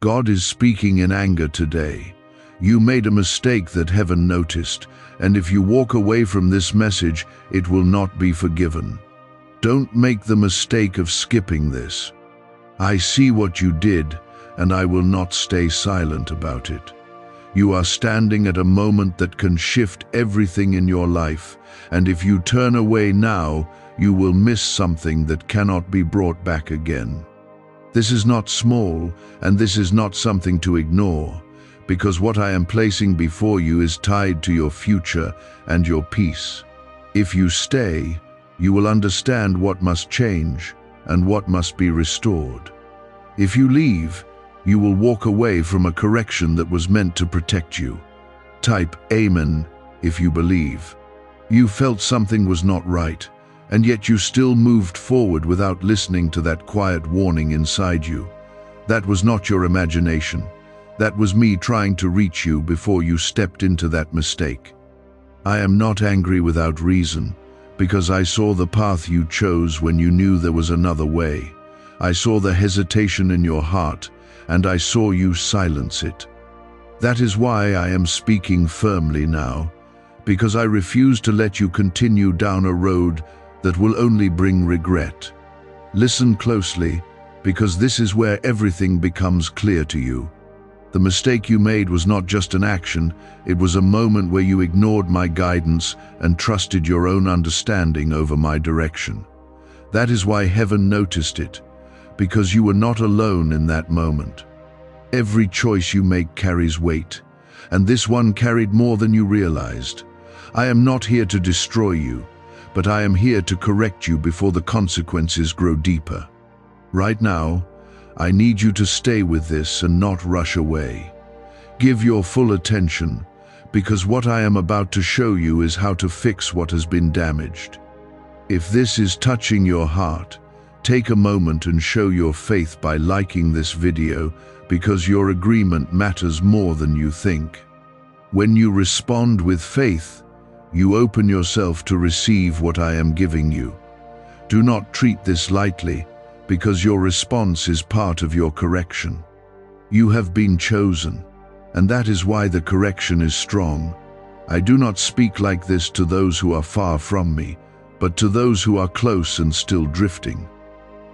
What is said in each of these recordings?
God is speaking in anger today. You made a mistake that heaven noticed, and if you walk away from this message, it will not be forgiven. Don't make the mistake of skipping this. I see what you did, and I will not stay silent about it. You are standing at a moment that can shift everything in your life, and if you turn away now, you will miss something that cannot be brought back again. This is not small, and this is not something to ignore, because what I am placing before you is tied to your future and your peace. If you stay, you will understand what must change and what must be restored. If you leave, you will walk away from a correction that was meant to protect you. Type Amen if you believe. You felt something was not right, and yet you still moved forward without listening to that quiet warning inside you. That was not your imagination. That was me trying to reach you before you stepped into that mistake. I am not angry without reason, because I saw the path you chose when you knew there was another way. I saw the hesitation in your heart, and I saw you silence it. That is why I am speaking firmly now, because I refuse to let you continue down a road that will only bring regret. Listen closely, because this is where everything becomes clear to you. The mistake you made was not just an action, it was a moment where you ignored my guidance and trusted your own understanding over my direction. That is why heaven noticed it, because you were not alone in that moment. Every choice you make carries weight, and this one carried more than you realized. I am not here to destroy you, but I am here to correct you before the consequences grow deeper. Right now, I need you to stay with this and not rush away. Give your full attention, because what I am about to show you is how to fix what has been damaged. If this is touching your heart, take a moment and show your faith by liking this video, because your agreement matters more than you think. When you respond with faith, you open yourself to receive what I am giving you. Do not treat this lightly, because your response is part of your correction. You have been chosen, and that is why the correction is strong. I do not speak like this to those who are far from me, but to those who are close and still drifting.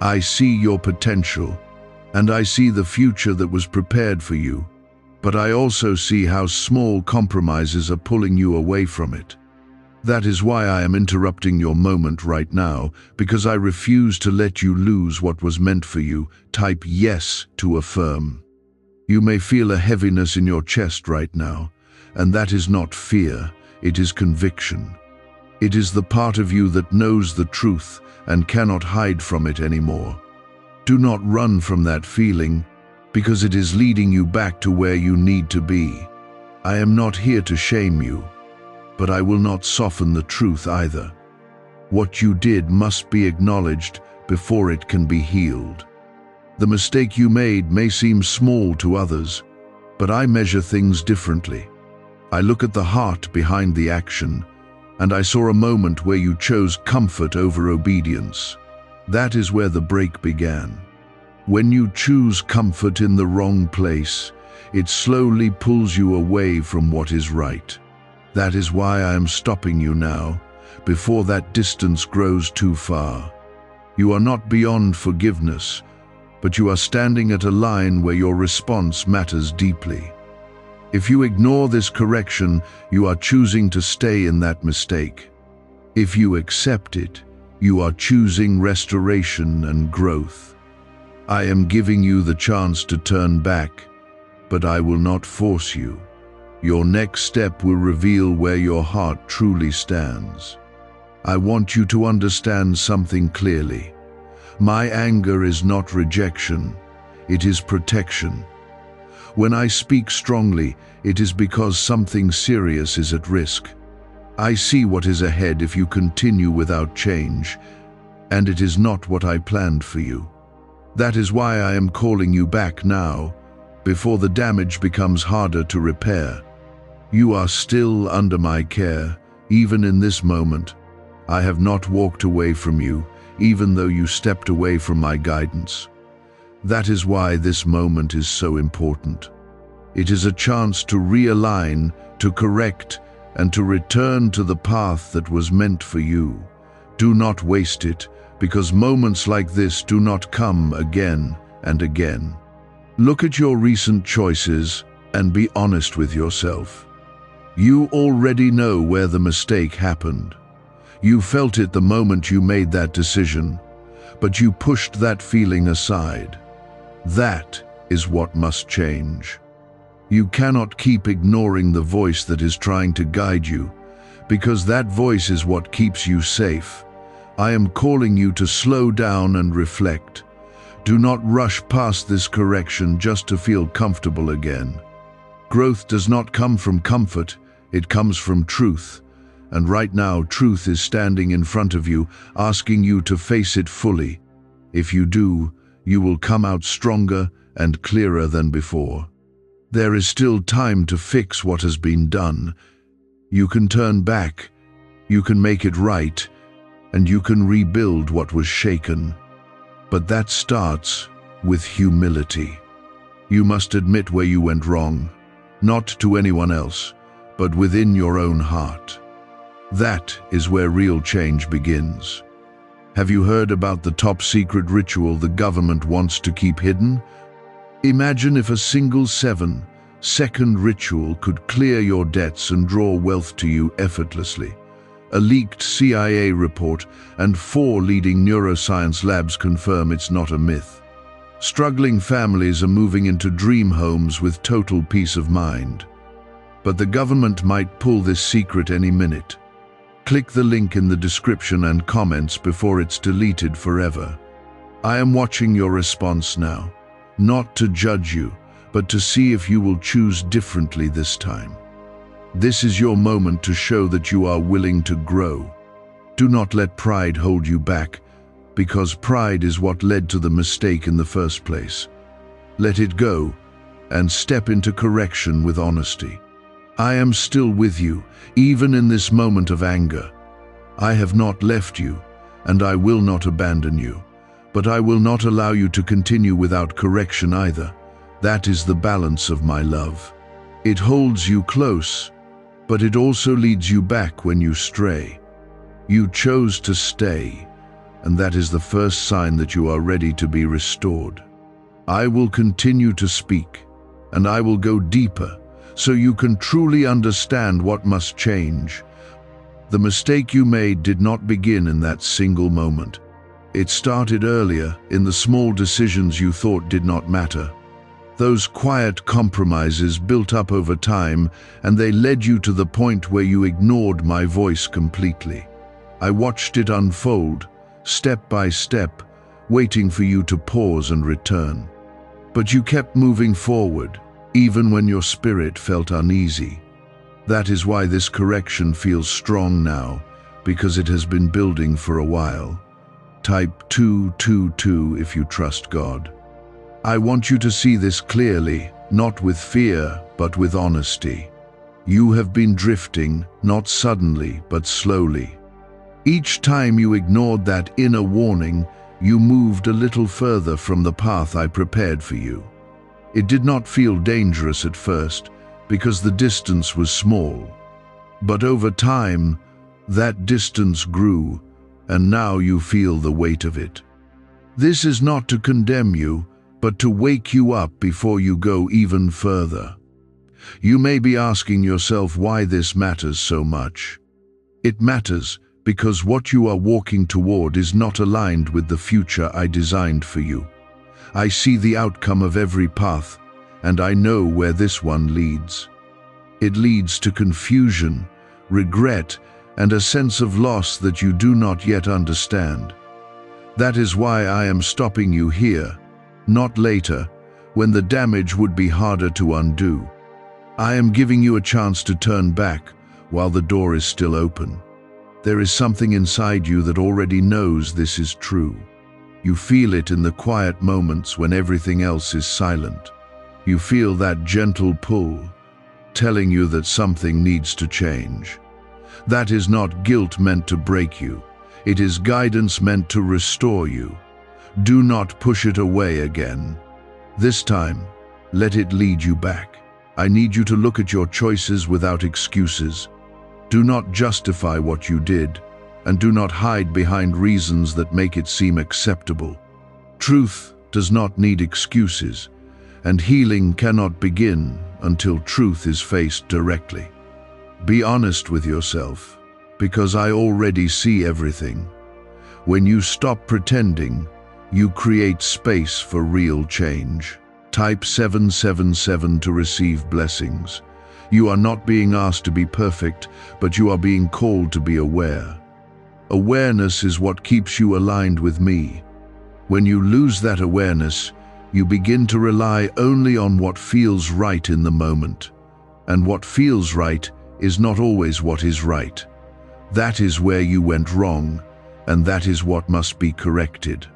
I see your potential, and I see the future that was prepared for you, but I also see how small compromises are pulling you away from it. That is why I am interrupting your moment right now, because I refuse to let you lose what was meant for you. Type yes to affirm. You may feel a heaviness in your chest right now, and that is not fear, it is conviction. It is the part of you that knows the truth and cannot hide from it anymore. Do not run from that feeling, because it is leading you back to where you need to be. I am not here to shame you, but I will not soften the truth either. What you did must be acknowledged before it can be healed. The mistake you made may seem small to others, but I measure things differently. I look at the heart behind the action, and I saw a moment where you chose comfort over obedience. That is where the break began. When you choose comfort in the wrong place, it slowly pulls you away from what is right. That is why I am stopping you now, before that distance grows too far. You are not beyond forgiveness, but you are standing at a line where your response matters deeply. If you ignore this correction, you are choosing to stay in that mistake. If you accept it, you are choosing restoration and growth. I am giving you the chance to turn back, but I will not force you. Your next step will reveal where your heart truly stands. I want you to understand something clearly. My anger is not rejection, it is protection. When I speak strongly, it is because something serious is at risk. I see what is ahead if you continue without change, and it is not what I planned for you. That is why I am calling you back now, before the damage becomes harder to repair. You are still under my care, even in this moment. I have not walked away from you, even though you stepped away from my guidance. That is why this moment is so important. It is a chance to realign, to correct, and to return to the path that was meant for you. Do not waste it, because moments like this do not come again and again. Look at your recent choices and be honest with yourself. You already know where the mistake happened. You felt it the moment you made that decision, but you pushed that feeling aside. That is what must change. You cannot keep ignoring the voice that is trying to guide you, because that voice is what keeps you safe. I am calling you to slow down and reflect. Do not rush past this correction just to feel comfortable again. Growth does not come from comfort, it comes from truth. And right now, truth is standing in front of you, asking you to face it fully. If you do, you will come out stronger and clearer than before. There is still time to fix what has been done. You can turn back, you can make it right, and you can rebuild what was shaken. But that starts with humility. You must admit where you went wrong, not to anyone else, but within your own heart. That is where real change begins. Have you heard about the top secret ritual the government wants to keep hidden? Imagine if a single 7-second ritual could clear your debts and draw wealth to you effortlessly. A leaked CIA report and 4 leading neuroscience labs confirm it's not a myth. Struggling families are moving into dream homes with total peace of mind. But the government might pull this secret any minute. Click the link in the description and comments before it's deleted forever. I am watching your response now, not to judge you, but to see if you will choose differently this time. This is your moment to show that you are willing to grow. Do not let pride hold you back, because pride is what led to the mistake in the first place. Let it go and step into correction with honesty. I am still with you, even in this moment of anger. I have not left you, and I will not abandon you. But I will not allow you to continue without correction either. That is the balance of my love. It holds you close, but it also leads you back when you stray. You chose to stay, and that is the first sign that you are ready to be restored. I will continue to speak, and I will go deeper, so you can truly understand what must change. The mistake you made did not begin in that single moment. It started earlier, in the small decisions you thought did not matter. Those quiet compromises built up over time, and they led you to the point where you ignored my voice completely. I watched it unfold, step by step, waiting for you to pause and return. But you kept moving forward, even when your spirit felt uneasy. That is why this correction feels strong now, because it has been building for a while. Type 222 if you trust God. I want you to see this clearly, not with fear, but with honesty. You have been drifting, not suddenly, but slowly. Each time you ignored that inner warning, you moved a little further from the path I prepared for you. It did not feel dangerous at first, because the distance was small. But over time, that distance grew, and now you feel the weight of it. This is not to condemn you, but to wake you up before you go even further. You may be asking yourself why this matters so much. It matters because what you are walking toward is not aligned with the future I designed for you. I see the outcome of every path, and I know where this one leads. It leads to confusion, regret, and a sense of loss that you do not yet understand. That is why I am stopping you here, not later, when the damage would be harder to undo. I am giving you a chance to turn back while the door is still open. There is something inside you that already knows this is true. You feel it in the quiet moments when everything else is silent. You feel that gentle pull, telling you that something needs to change. That is not guilt meant to break you. It is guidance meant to restore you. Do not push it away again. This time, let it lead you back. I need you to look at your choices without excuses. Do not justify what you did, and do not hide behind reasons that make it seem acceptable. Truth does not need excuses, and healing cannot begin until truth is faced directly. Be honest with yourself, because I already see everything. When you stop pretending, you create space for real change. Type 777 to receive blessings. You are not being asked to be perfect, but you are being called to be aware. Awareness is what keeps you aligned with me. When you lose that awareness, you begin to rely only on what feels right in the moment. And what feels right is not always what is right. That is where you went wrong, and that is what must be corrected.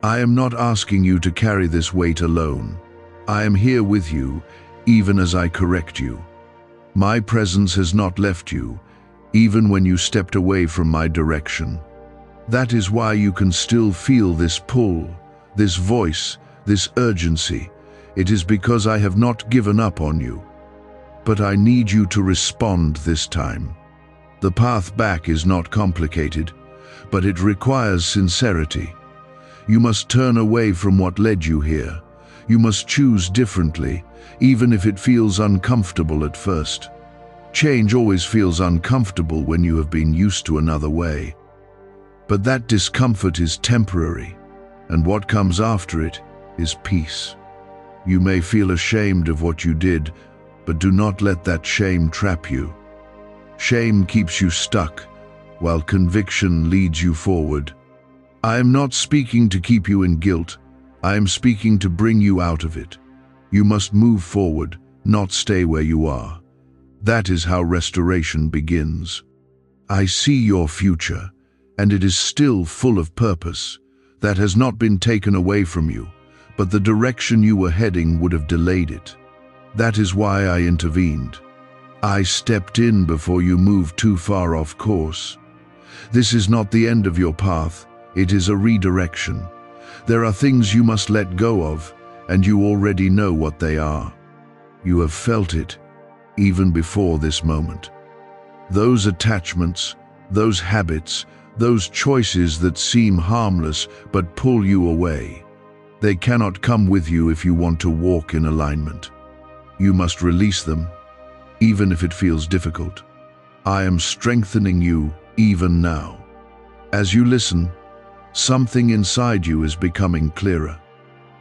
I am not asking you to carry this weight alone. I am here with you, even as I correct you. My presence has not left you, even when you stepped away from my direction. That is why you can still feel this pull, this voice, this urgency. It is because I have not given up on you. But I need you to respond this time. The path back is not complicated, but it requires sincerity. You must turn away from what led you here. You must choose differently, even if it feels uncomfortable at first. Change always feels uncomfortable when you have been used to another way. But that discomfort is temporary, and what comes after it is peace. You may feel ashamed of what you did, but do not let that shame trap you. Shame keeps you stuck, while conviction leads you forward. I am not speaking to keep you in guilt. I am speaking to bring you out of it. You must move forward, not stay where you are. That is how restoration begins. I see your future, and it is still full of purpose. That has not been taken away from you, but the direction you were heading would have delayed it. That is why I intervened. I stepped in before you moved too far off course. This is not the end of your path. It is a redirection. There are things you must let go of, and you already know what they are. You have felt it, even before this moment. Those attachments, those habits, those choices that seem harmless but pull you away. They cannot come with you if you want to walk in alignment. You must release them, even if it feels difficult. I am strengthening you even now. As you listen, something inside you is becoming clearer.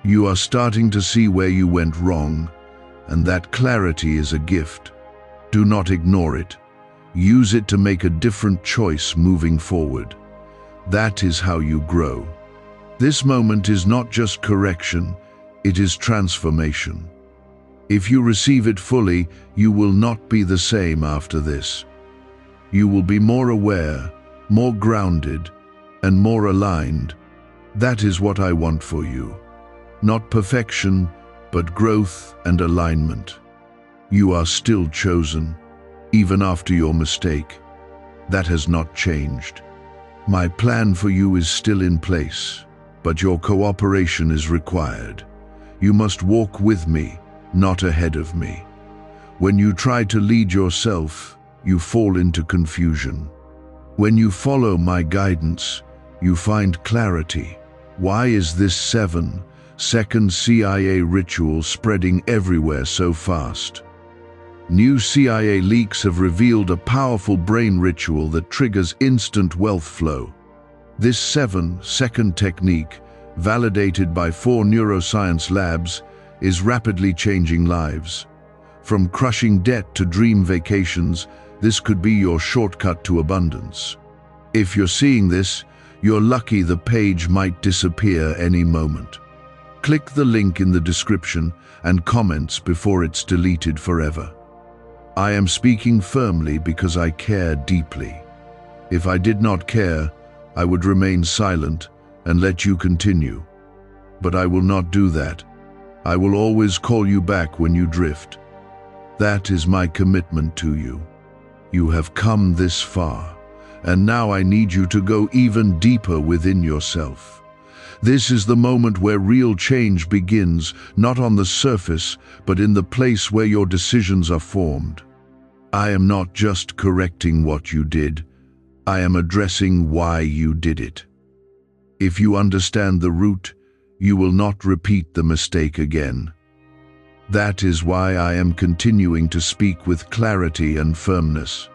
You are starting to see where you went wrong, and that clarity is a gift. Do not ignore it. Use it to make a different choice moving forward. That is how you grow. This moment is not just correction, it is transformation. If you receive it fully, you will not be the same after this. You will be more aware, more grounded, and more aligned. That is what I want for you. Not perfection, but growth and alignment. You are still chosen, even after your mistake. That has not changed. My plan for you is still in place, but your cooperation is required. You must walk with me, not ahead of me. When you try to lead yourself, you fall into confusion. When you follow my guidance, you find clarity. Why is this 7-second CIA ritual spreading everywhere so fast? New CIA leaks have revealed a powerful brain ritual that triggers instant wealth flow. This 7-second technique, validated by 4 neuroscience labs, is rapidly changing lives. From crushing debt to dream vacations, this could be your shortcut to abundance. If you're seeing this, you're lucky. The page might disappear any moment. Click the link in the description and comments before it's deleted forever. I am speaking firmly because I care deeply. If I did not care, I would remain silent and let you continue. But I will not do that. I will always call you back when you drift. That is my commitment to you. You have come this far, and now I need you to go even deeper within yourself. This is the moment where real change begins, not on the surface, but in the place where your decisions are formed. I am not just correcting what you did, I am addressing why you did it. If you understand the root, you will not repeat the mistake again. That is why I am continuing to speak with clarity and firmness.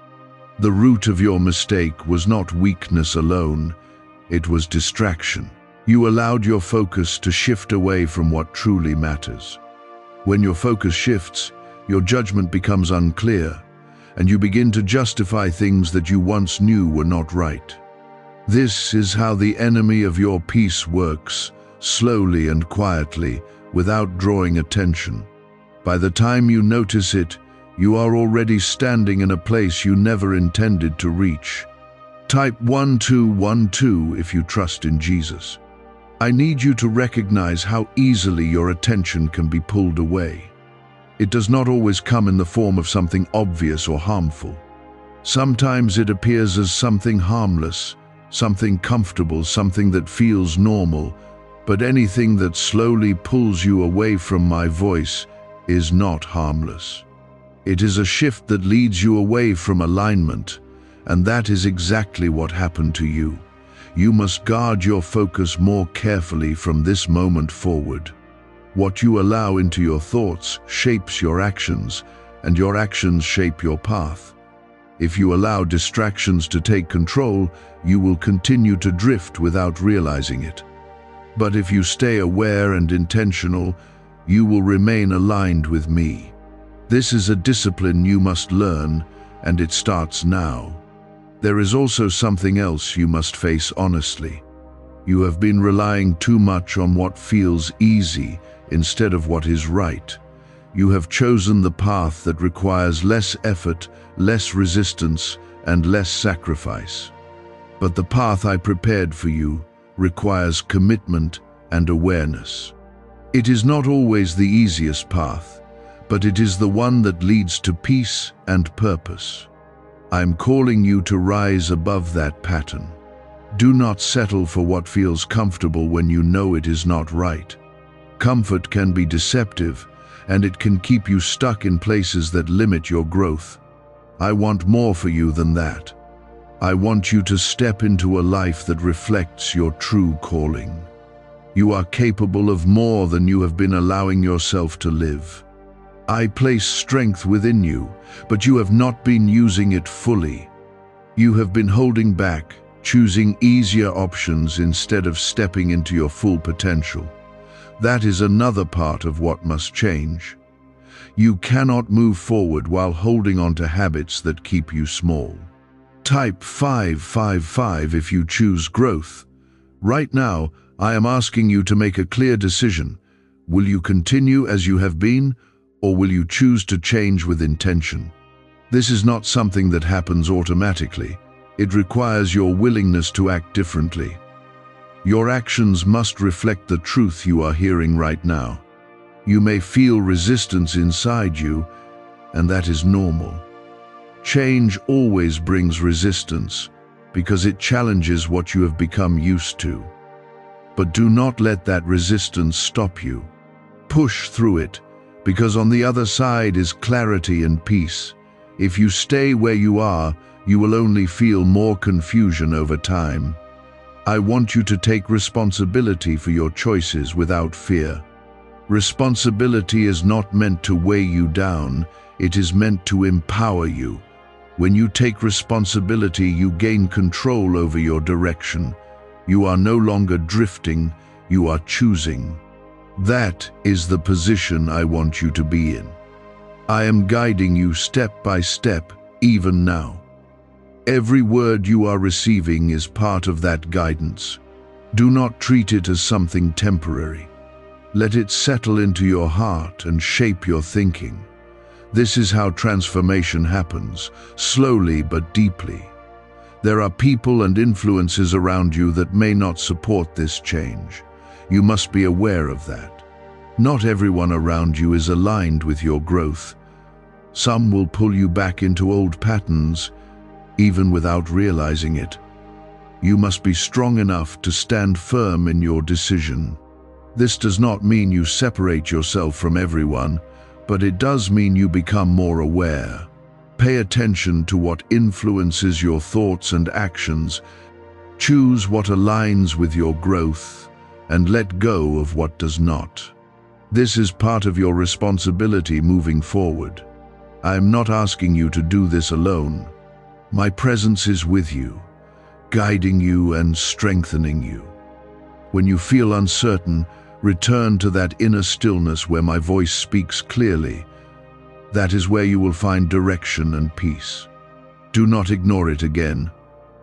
The root of your mistake was not weakness alone, it was distraction. You allowed your focus to shift away from what truly matters. When your focus shifts, your judgment becomes unclear, and you begin to justify things that you once knew were not right. This is how the enemy of your peace works, slowly and quietly, without drawing attention. By the time you notice it, you are already standing in a place you never intended to reach. Type 1212 if you trust in Jesus. I need you to recognize how easily your attention can be pulled away. It does not always come in the form of something obvious or harmful. Sometimes it appears as something harmless, something comfortable, something that feels normal, but anything that slowly pulls you away from my voice is not harmless. It is a shift that leads you away from alignment, and that is exactly what happened to you. You must guard your focus more carefully from this moment forward. What you allow into your thoughts shapes your actions, and your actions shape your path. If you allow distractions to take control, you will continue to drift without realizing it. But if you stay aware and intentional, you will remain aligned with me. This is a discipline you must learn, and it starts now. There is also something else you must face honestly. You have been relying too much on what feels easy instead of what is right. You have chosen the path that requires less effort, less resistance, and less sacrifice. But the path I prepared for you requires commitment and awareness. It is not always the easiest path, but it is the one that leads to peace and purpose. I am calling you to rise above that pattern. Do not settle for what feels comfortable when you know it is not right. Comfort can be deceptive, and it can keep you stuck in places that limit your growth. I want more for you than that. I want you to step into a life that reflects your true calling. You are capable of more than you have been allowing yourself to live. I place strength within you, but you have not been using it fully. You have been holding back, choosing easier options instead of stepping into your full potential. That is another part of what must change. You cannot move forward while holding on to habits that keep you small. Type 555 if you choose growth. Right now, I am asking you to make a clear decision. Will you continue as you have been, or will you choose to change with intention? This is not something that happens automatically. It requires your willingness to act differently. Your actions must reflect the truth you are hearing right now. You may feel resistance inside you, and that is normal. Change always brings resistance because it challenges what you have become used to. But do not let that resistance stop you. Push through it, because on the other side is clarity and peace. If you stay where you are, you will only feel more confusion over time. I want you to take responsibility for your choices without fear. Responsibility is not meant to weigh you down, it is meant to empower you. When you take responsibility, you gain control over your direction. You are no longer drifting, you are choosing. That is the position I want you to be in. I am guiding you step by step, even now. Every word you are receiving is part of that guidance. Do not treat it as something temporary. Let it settle into your heart and shape your thinking. This is how transformation happens, slowly but deeply. There are people and influences around you that may not support this change. You must be aware of that. Not everyone around you is aligned with your growth. Some will pull you back into old patterns, even without realizing it. You must be strong enough to stand firm in your decision. This does not mean you separate yourself from everyone, but it does mean you become more aware. Pay attention to what influences your thoughts and actions. Choose what aligns with your growth, and let go of what does not. This is part of your responsibility moving forward. I am not asking you to do this alone. My presence is with you, guiding you and strengthening you. When you feel uncertain, return to that inner stillness where my voice speaks clearly. That is where you will find direction and peace. Do not ignore it again.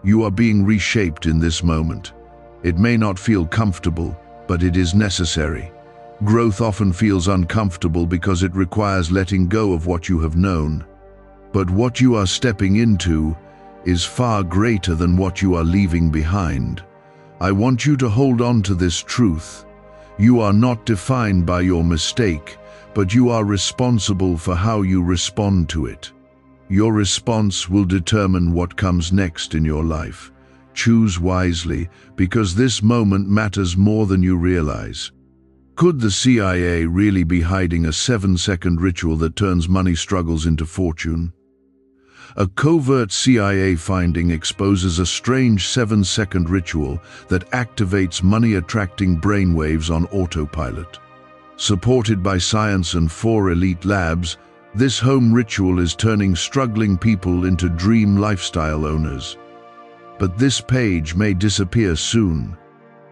You are being reshaped in this moment. It may not feel comfortable, but it is necessary. Growth often feels uncomfortable because it requires letting go of what you have known. But what you are stepping into is far greater than what you are leaving behind. I want you to hold on to this truth. You are not defined by your mistake, but you are responsible for how you respond to it. Your response will determine what comes next in your life. Choose wisely, because this moment matters more than you realize. Could the CIA really be hiding a 7-second ritual that turns money struggles into fortune? A covert CIA finding exposes a strange 7-second ritual that activates money-attracting brainwaves on autopilot. Supported by science and 4 elite labs, this home ritual is turning struggling people into dream lifestyle owners. But this page may disappear soon.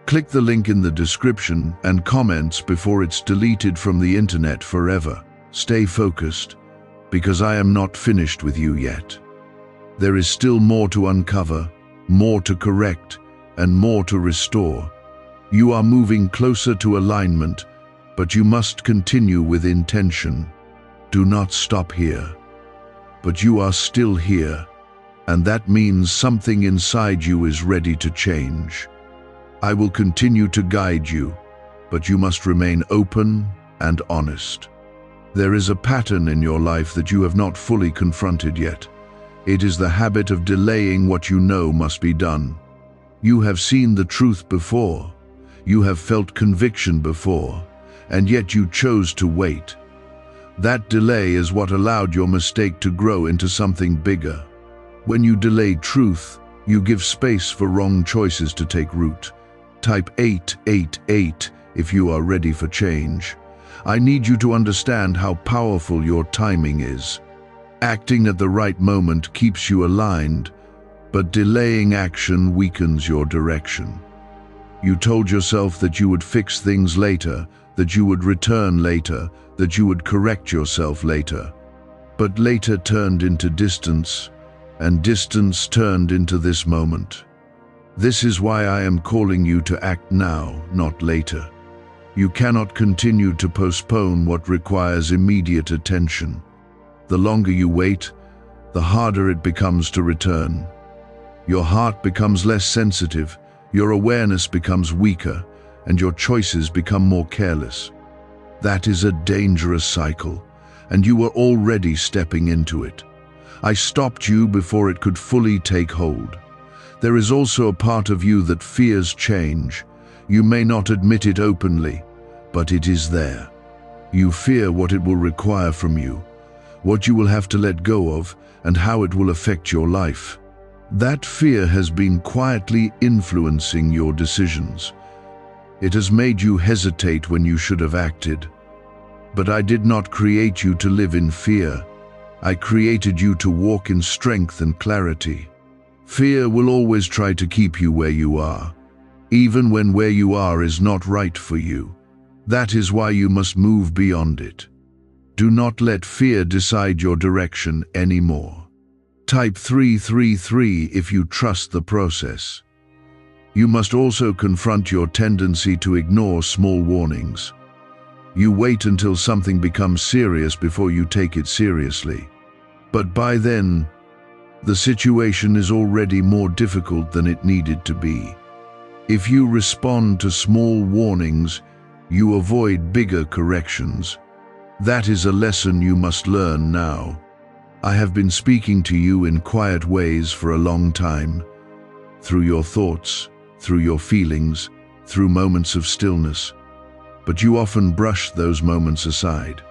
Click the link in the description and comments before it's deleted from the internet forever. Stay focused, because I am not finished with you yet. There is still more to uncover, more to correct, and more to restore. You are moving closer to alignment, but you must continue with intention. Do not stop here. But you are still here, and that means something inside you is ready to change. I will continue to guide you, but you must remain open and honest. There is a pattern in your life that you have not fully confronted yet. It is the habit of delaying what you know must be done. You have seen the truth before. You have felt conviction before, and yet you chose to wait. That delay is what allowed your mistake to grow into something bigger. When you delay truth, you give space for wrong choices to take root. Type 888 if you are ready for change. I need you to understand how powerful your timing is. Acting at the right moment keeps you aligned, but delaying action weakens your direction. You told yourself that you would fix things later, that you would return later, that you would correct yourself later. But later turned into distance, and distance turned into this moment. This is why I am calling you to act now, not later. You cannot continue to postpone what requires immediate attention. The longer you wait, the harder it becomes to return. Your heart becomes less sensitive, your awareness becomes weaker, and your choices become more careless. That is a dangerous cycle, and you were already stepping into it. I stopped you before it could fully take hold. There is also a part of you that fears change. You may not admit it openly, but it is there. You fear what it will require from you, what you will have to let go of, and how it will affect your life. That fear has been quietly influencing your decisions. It has made you hesitate when you should have acted. But I did not create you to live in fear. I created you to walk in strength and clarity. Fear will always try to keep you where you are, even when where you are is not right for you. That is why you must move beyond it. Do not let fear decide your direction anymore. Type 333 if you trust the process. You must also confront your tendency to ignore small warnings. You wait until something becomes serious before you take it seriously. But by then, the situation is already more difficult than it needed to be. If you respond to small warnings, you avoid bigger corrections. That is a lesson you must learn now. I have been speaking to you in quiet ways for a long time. through your thoughts, through your feelings, through moments of stillness. But you often brushed those moments aside.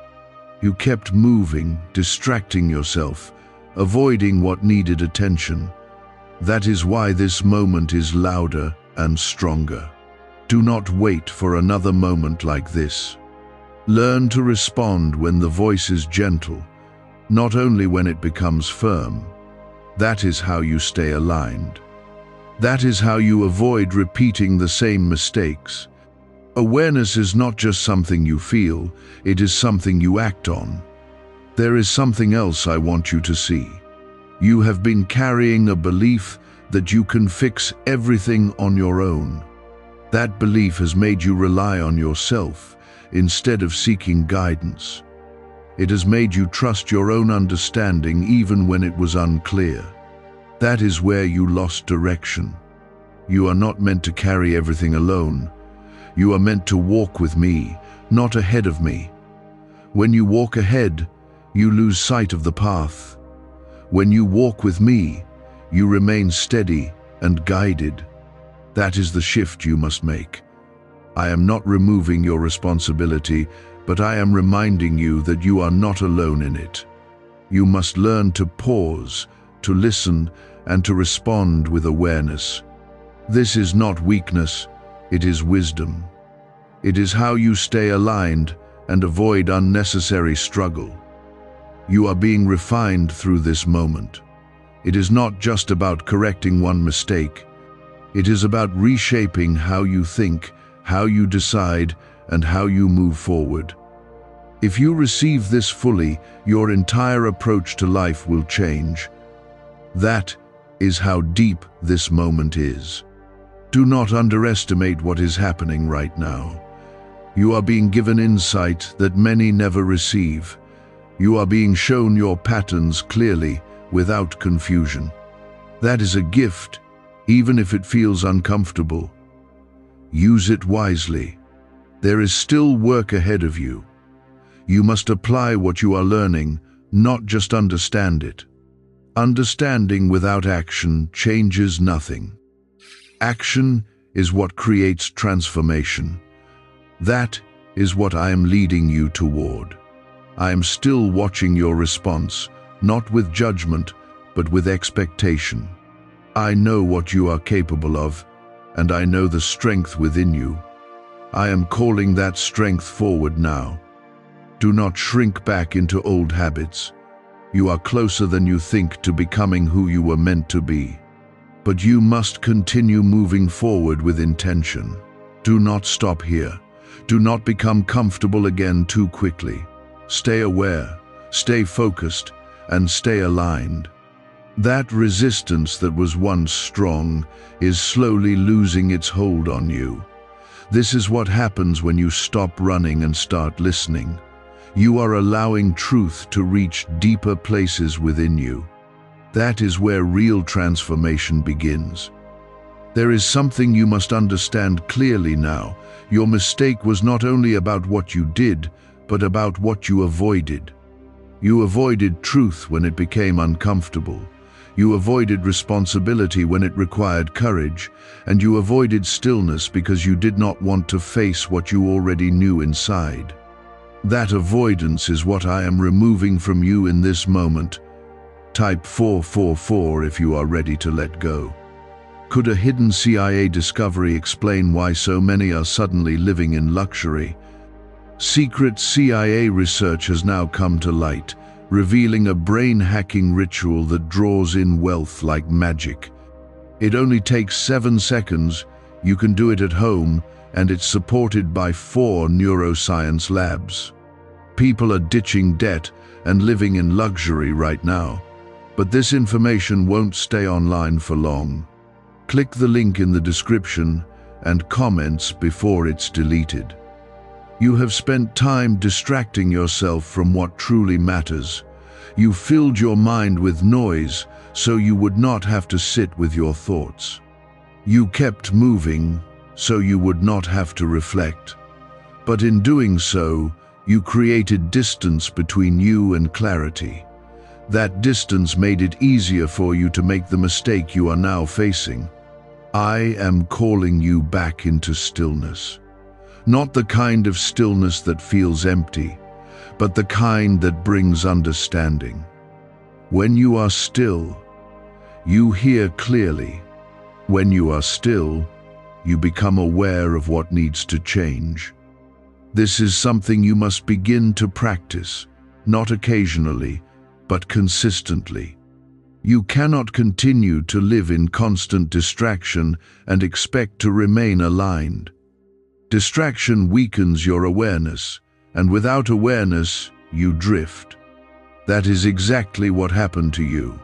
You kept moving, distracting yourself, avoiding what needed attention. That is why this moment is louder and stronger. Do not wait for another moment like this. Learn to respond when the voice is gentle, not only when it becomes firm. That is how you stay aligned. That is how you avoid repeating the same mistakes. Awareness is not just something you feel, it is something you act on. There is something else I want you to see. You have been carrying a belief that you can fix everything on your own. That belief has made you rely on yourself instead of seeking guidance. It has made you trust your own understanding even when it was unclear. That is where you lost direction. You are not meant to carry everything alone. You are meant to walk with me, not ahead of me. When you walk ahead, you lose sight of the path. When you walk with me, you remain steady and guided. That is the shift you must make. I am not removing your responsibility, but I am reminding you that you are not alone in it. You must learn to pause, to listen, and to respond with awareness. This is not weakness, it is wisdom. It is how you stay aligned and avoid unnecessary struggle. You are being refined through this moment. It is not just about correcting one mistake. It is about reshaping how you think, how you decide, and how you move forward. If you receive this fully, your entire approach to life will change. That is how deep this moment is. Do not underestimate what is happening right now. You are being given insight that many never receive. You are being shown your patterns clearly, without confusion. That is a gift, even if it feels uncomfortable. Use it wisely. There is still work ahead of you. You must apply what you are learning, not just understand it. Understanding without action changes nothing. Action is what creates transformation. That is what I am leading you toward. I am still watching your response, not with judgment, but with expectation. I know what you are capable of, and I know the strength within you. I am calling that strength forward now. Do not shrink back into old habits. You are closer than you think to becoming who you were meant to be. But you must continue moving forward with intention. Do not stop here. Do not become comfortable again too quickly. Stay aware, stay focused, and stay aligned. That resistance that was once strong is slowly losing its hold on you. This is what happens when you stop running and start listening. You are allowing truth to reach deeper places within you. That is where real transformation begins. There is something you must understand clearly now. Your mistake was not only about what you did, but about what you avoided. You avoided truth when it became uncomfortable. You avoided responsibility when it required courage, and you avoided stillness because you did not want to face what you already knew inside. That avoidance is what I am removing from you in this moment. Type 444 if you are ready to let go. Could a hidden CIA discovery explain why so many are suddenly living in luxury? Secret CIA research has now come to light, revealing a brain-hacking ritual that draws in wealth like magic. It only takes 7 seconds, you can do it at home, and it's supported by 4 neuroscience labs. People are ditching debt and living in luxury right now, but this information won't stay online for long. Click the link in the description and comments before it's deleted. You have spent time distracting yourself from what truly matters. You filled your mind with noise so you would not have to sit with your thoughts. You kept moving so you would not have to reflect. But in doing so, you created distance between you and clarity. That distance made it easier for you to make the mistake you are now facing. I am calling you back into stillness. Not the kind of stillness that feels empty, but the kind that brings understanding. When you are still, you hear clearly. When you are still, you become aware of what needs to change. This is something you must begin to practice, not occasionally, but consistently. You cannot continue to live in constant distraction and expect to remain aligned. Distraction weakens your awareness, and without awareness, you drift. That is exactly what happened to you.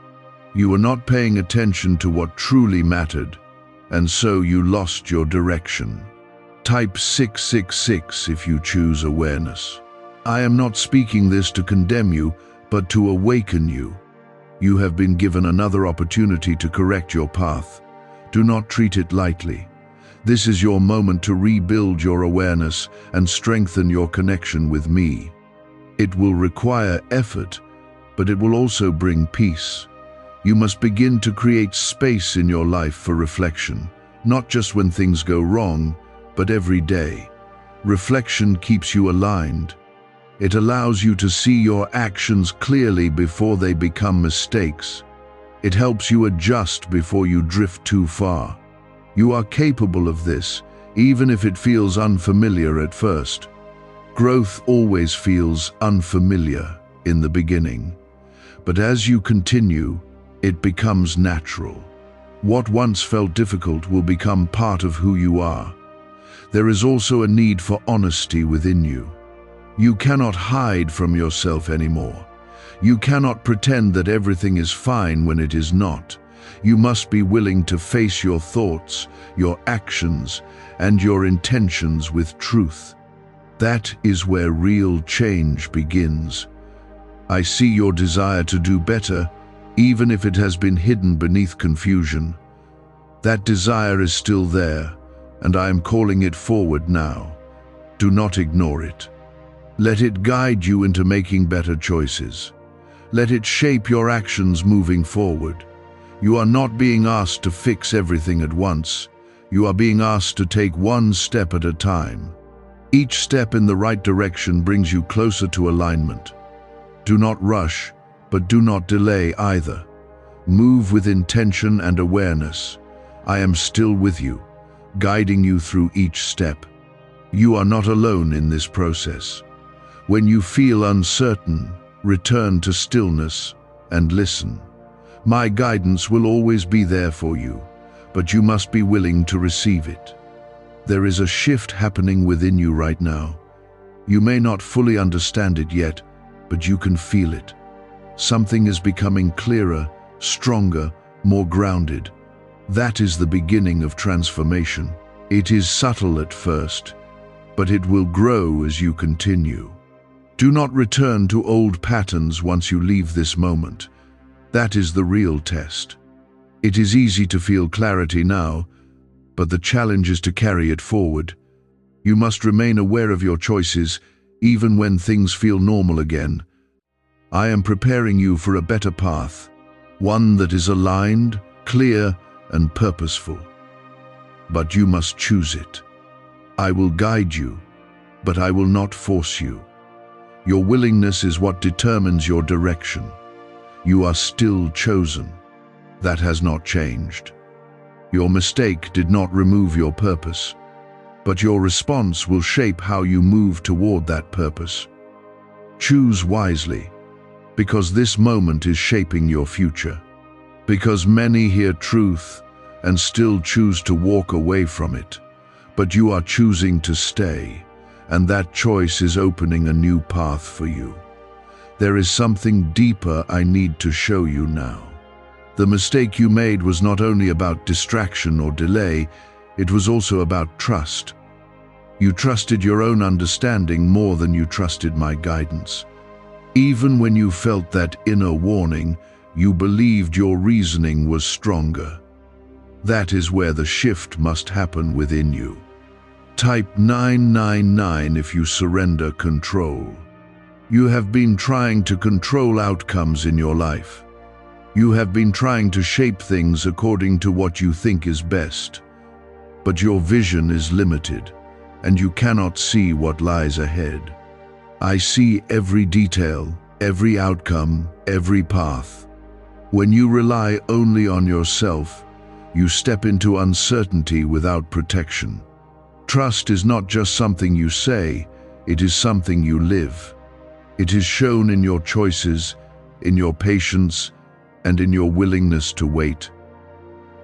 You were not paying attention to what truly mattered, and so you lost your direction. Type 666 if you choose awareness. I am not speaking this to condemn you, but to awaken you. You have been given another opportunity to correct your path. Do not treat it lightly. This is your moment to rebuild your awareness and strengthen your connection with me. It will require effort, but it will also bring peace. You must begin to create space in your life for reflection, not just when things go wrong, but every day. Reflection keeps you aligned. It allows you to see your actions clearly before they become mistakes. It helps you adjust before you drift too far. You are capable of this, even if it feels unfamiliar at first. Growth always feels unfamiliar in the beginning, but as you continue, it becomes natural. What once felt difficult will become part of who you are. There is also a need for honesty within you. You cannot hide from yourself anymore. You cannot pretend that everything is fine when it is not. You must be willing to face your thoughts, your actions, and your intentions with truth. That is where real change begins. I see your desire to do better, even if it has been hidden beneath confusion. That desire is still there, and I am calling it forward now. Do not ignore it. Let it guide you into making better choices. Let it shape your actions moving forward. You are not being asked to fix everything at once. You are being asked to take one step at a time. Each step in the right direction brings you closer to alignment. Do not rush, but do not delay either. Move with intention and awareness. I am still with you, guiding you through each step. You are not alone in this process. When you feel uncertain, return to stillness and listen. My guidance will always be there for you, but you must be willing to receive it. There is a shift happening within you right now. You may not fully understand it yet, but you can feel it. Something is becoming clearer, stronger, more grounded. That is the beginning of transformation. It is subtle at first, but it will grow as you continue. Do not return to old patterns once you leave this moment. That is the real test. It is easy to feel clarity now, but the challenge is to carry it forward. You must remain aware of your choices, even when things feel normal again. I am preparing you for a better path, one that is aligned, clear, and purposeful. But you must choose it. I will guide you, but I will not force you. Your willingness is what determines your direction. You are still chosen. That has not changed. Your mistake did not remove your purpose, but your response will shape how you move toward that purpose. Choose wisely, because this moment is shaping your future. Because many hear truth and still choose to walk away from it, but you are choosing to stay, and that choice is opening a new path for you. There is something deeper I need to show you now. The mistake you made was not only about distraction or delay, it was also about trust. You trusted your own understanding more than you trusted my guidance. Even when you felt that inner warning, you believed your reasoning was stronger. That is where the shift must happen within you. Type 999 if you surrender control. You have been trying to control outcomes in your life. You have been trying to shape things according to what you think is best. But your vision is limited, and you cannot see what lies ahead. I see every detail, every outcome, every path. When you rely only on yourself, you step into uncertainty without protection. Trust is not just something you say, it is something you live. It is shown in your choices, in your patience, and in your willingness to wait.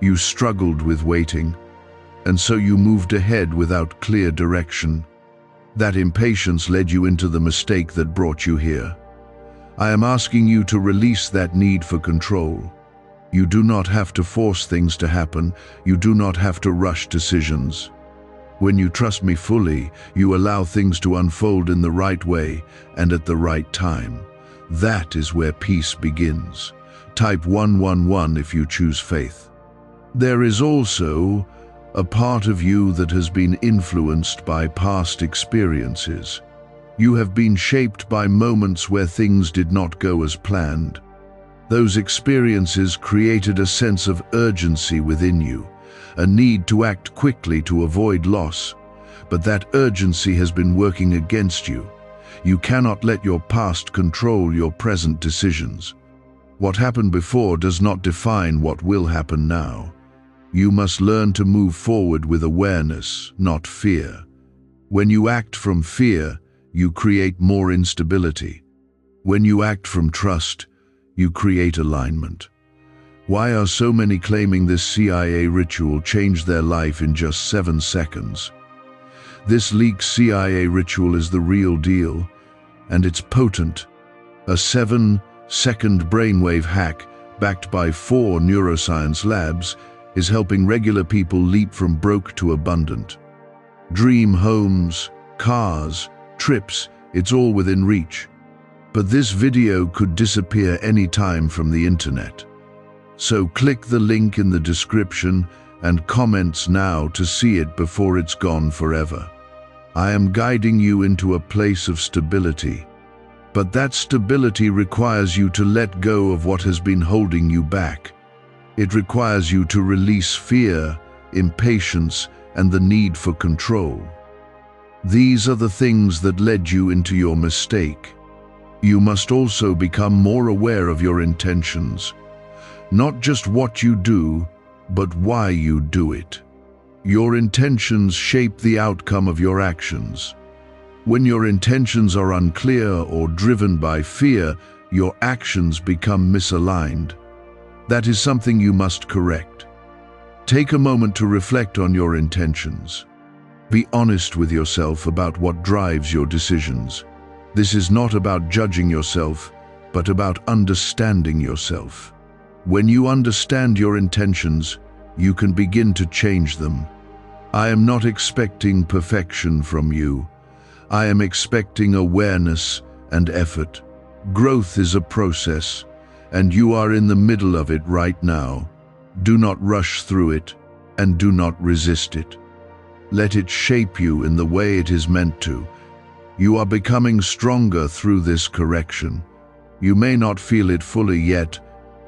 You struggled with waiting, and so you moved ahead without clear direction. That impatience led you into the mistake that brought you here. I am asking you to release that need for control. You do not have to force things to happen. You do not have to rush decisions. When you trust me fully, you allow things to unfold in the right way and at the right time. That is where peace begins. Type 111 if you choose faith. There is also a part of you that has been influenced by past experiences. You have been shaped by moments where things did not go as planned. Those experiences created a sense of urgency within you, a need to act quickly to avoid loss. But that urgency has been working against you. You cannot let your past control your present decisions. What happened before does not define what will happen now. You must learn to move forward with awareness, not fear. When you act from fear, you create more instability. When you act from trust, you create alignment. Why are so many claiming this CIA ritual changed their life in just 7 seconds? This leaked CIA ritual is the real deal, and it's potent. A 7-second brainwave hack backed by 4 neuroscience labs is helping regular people leap from broke to abundant. Dream homes, cars, trips, it's all within reach. But this video could disappear any time from the internet. So click the link in the description and comments now to see it before it's gone forever. I am guiding you into a place of stability. But that stability requires you to let go of what has been holding you back. It requires you to release fear, impatience, and the need for control. These are the things that led you into your mistake. You must also become more aware of your intentions. Not just what you do, but why you do it. Your intentions shape the outcome of your actions. When your intentions are unclear or driven by fear, your actions become misaligned. That is something you must correct. Take a moment to reflect on your intentions. Be honest with yourself about what drives your decisions. This is not about judging yourself, but about understanding yourself. When you understand your intentions, you can begin to change them. I am not expecting perfection from you. I am expecting awareness and effort. Growth is a process, and you are in the middle of it right now. Do not rush through it, and do not resist it. Let it shape you in the way it is meant to. You are becoming stronger through this correction. You may not feel it fully yet,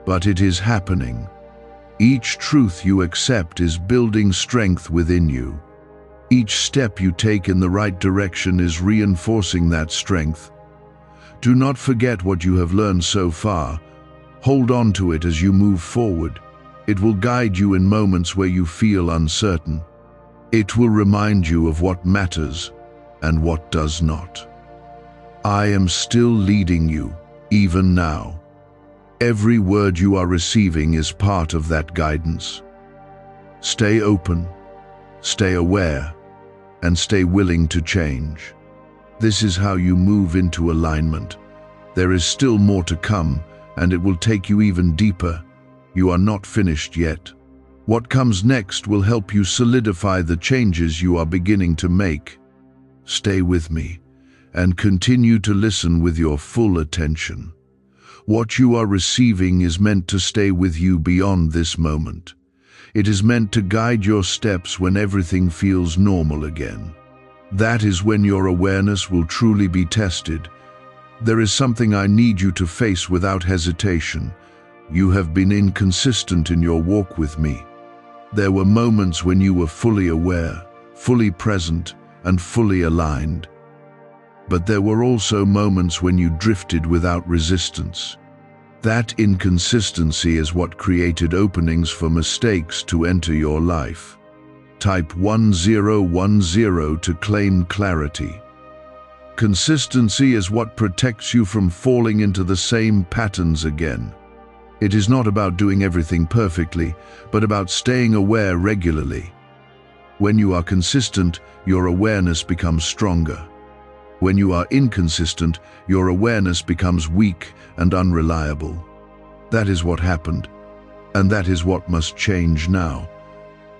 but it is happening. Each truth you accept is building strength within you. Each step you take in the right direction is reinforcing that strength. Do not forget what you have learned so far. Hold on to it as you move forward. It will guide you in moments where you feel uncertain. It will remind you of what matters and what does not. I am still leading you, even now. Every word you are receiving is part of that guidance. Stay open, stay aware, and stay willing to change. This is how you move into alignment. There is still more to come, and it will take you even deeper. You are not finished yet. What comes next will help you solidify the changes you are beginning to make. Stay with me, and continue to listen with your full attention. What you are receiving is meant to stay with you beyond this moment. It is meant to guide your steps when everything feels normal again. That is when your awareness will truly be tested. There is something I need you to face without hesitation. You have been inconsistent in your walk with me. There were moments when you were fully aware, fully present, and fully aligned. But there were also moments when you drifted without resistance. That inconsistency is what created openings for mistakes to enter your life. Type 1010 to claim clarity. Consistency is what protects you from falling into the same patterns again. It is not about doing everything perfectly, but about staying aware regularly. When you are consistent, your awareness becomes stronger. When you are inconsistent, your awareness becomes weak and unreliable. That is what happened, and that is what must change now.